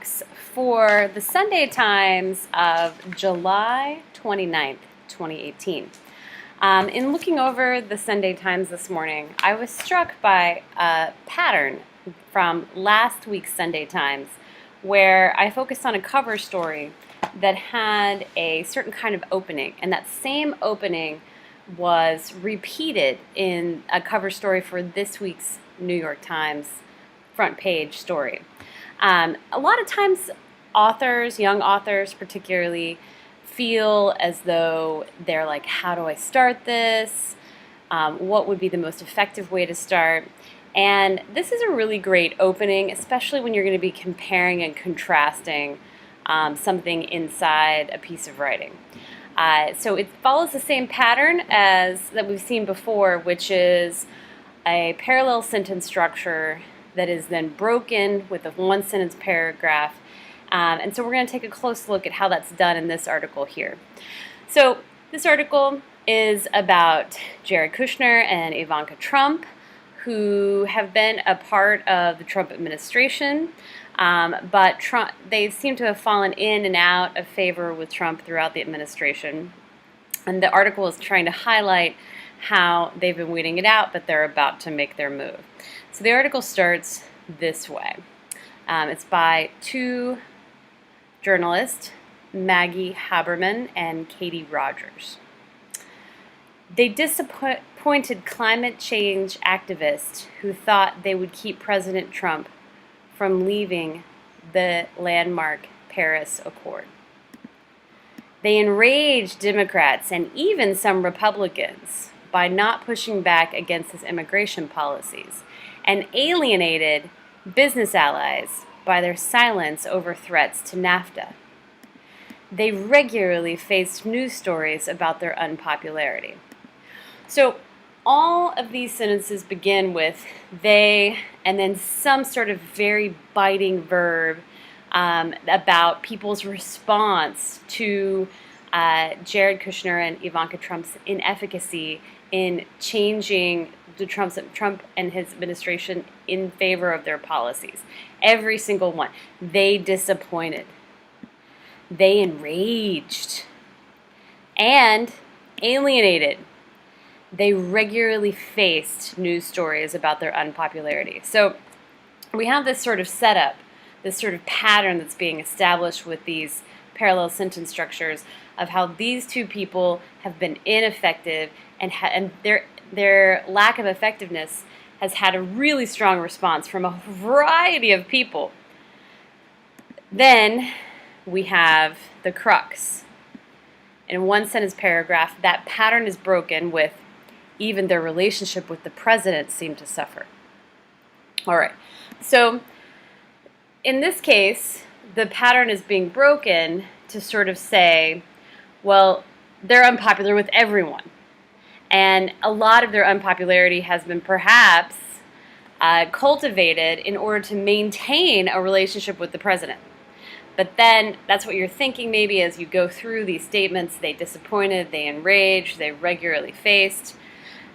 Craftbox for the Sunday Times of July 29th, 2018. In looking over the Sunday Times this morning, I was struck by a pattern from last week's Sunday Times where I focused on a cover story that had a certain kind of opening, and that same opening was repeated in a cover story for this week's New York Times front page story. A lot of times authors, young authors particularly, feel as though they're like, how do I start this? What would be the most effective way to start? And this is a really great opening, especially when you're going to be comparing and contrasting something inside a piece of writing. So it follows the same pattern as that we've seen before, which is a parallel sentence structure that is then broken with a one-sentence paragraph. And so we're going to take a close look at how that's done in this article here. So this article is about Jared Kushner and Ivanka Trump, who have been a part of the Trump administration, but they seem to have fallen in and out of favor with Trump throughout the administration. And the article is trying to highlight how they've been waiting it out, but they're about to make their move. So the article starts this way. It's by two journalists, Maggie Haberman and Katie Rogers. They disappointed climate change activists who thought they would keep President Trump from leaving the landmark Paris Accord. They enraged Democrats and even some Republicans by not pushing back against his immigration policies, and alienated business allies by their silence over threats to NAFTA. They regularly faced news stories about their unpopularity. So all of these sentences begin with they and then some sort of very biting verb about people's response to Jared Kushner and Ivanka Trump's inefficacy in changing Trump and his administration in favor of their policies. Every single one. They disappointed. They enraged. And alienated. They regularly faced news stories about their unpopularity. So we have this sort of setup, this sort of pattern that's being established with these parallel sentence structures of how these two people have been ineffective, and their lack of effectiveness has had a really strong response from a variety of people. Then we have the crux. In one sentence paragraph, that pattern is broken with even their relationship with the president seemed to suffer. All right, so in this case, the pattern is being broken to sort of say, well, they're unpopular with everyone. And a lot of their unpopularity has been perhaps cultivated in order to maintain a relationship with the president. But then that's what you're thinking maybe as you go through these statements. They disappointed, they enraged, they regularly faced.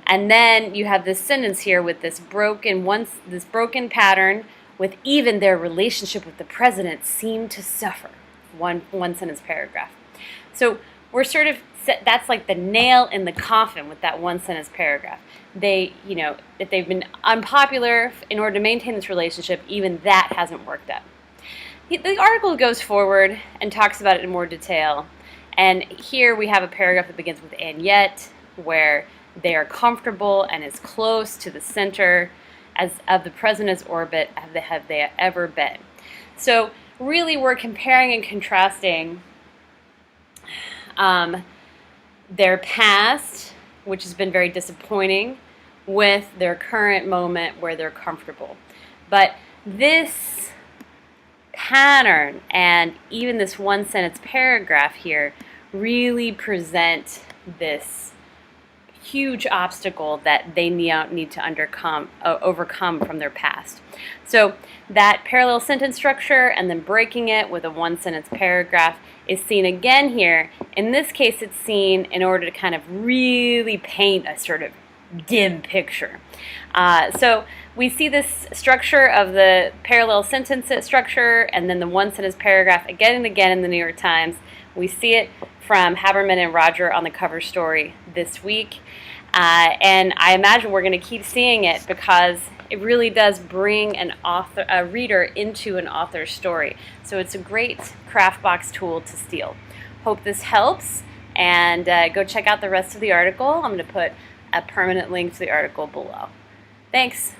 And then you have this sentence here with this broken pattern with even their relationship with the president seemed to suffer. One sentence paragraph. So we're sort of, that's like the nail in the coffin with that one sentence paragraph. That they've been unpopular in order to maintain this relationship, even that hasn't worked out. The article goes forward and talks about it in more detail. And here we have a paragraph that begins with and yet, where they are comfortable and as close to the center of the president's orbit as have they ever been. So really we're comparing and contrasting their past, which has been very disappointing, with their current moment where they're comfortable. But this pattern and even this one sentence paragraph here really present this huge obstacle that they need to overcome from their past. So that parallel sentence structure and then breaking it with a one sentence paragraph is seen again here. In this case, it's seen in order to kind of really paint a sort of dim picture. So we see this structure of the parallel sentence structure and then the one sentence paragraph again and again in the New York Times. We see it from Haberman and Roger on the cover story this week. And I imagine we're going to keep seeing it because it really does bring a reader into an author's story. So it's a great Craftbox tool to steal. Hope this helps, and go check out the rest of the article. I'm going to put a permanent link to the article below. Thanks.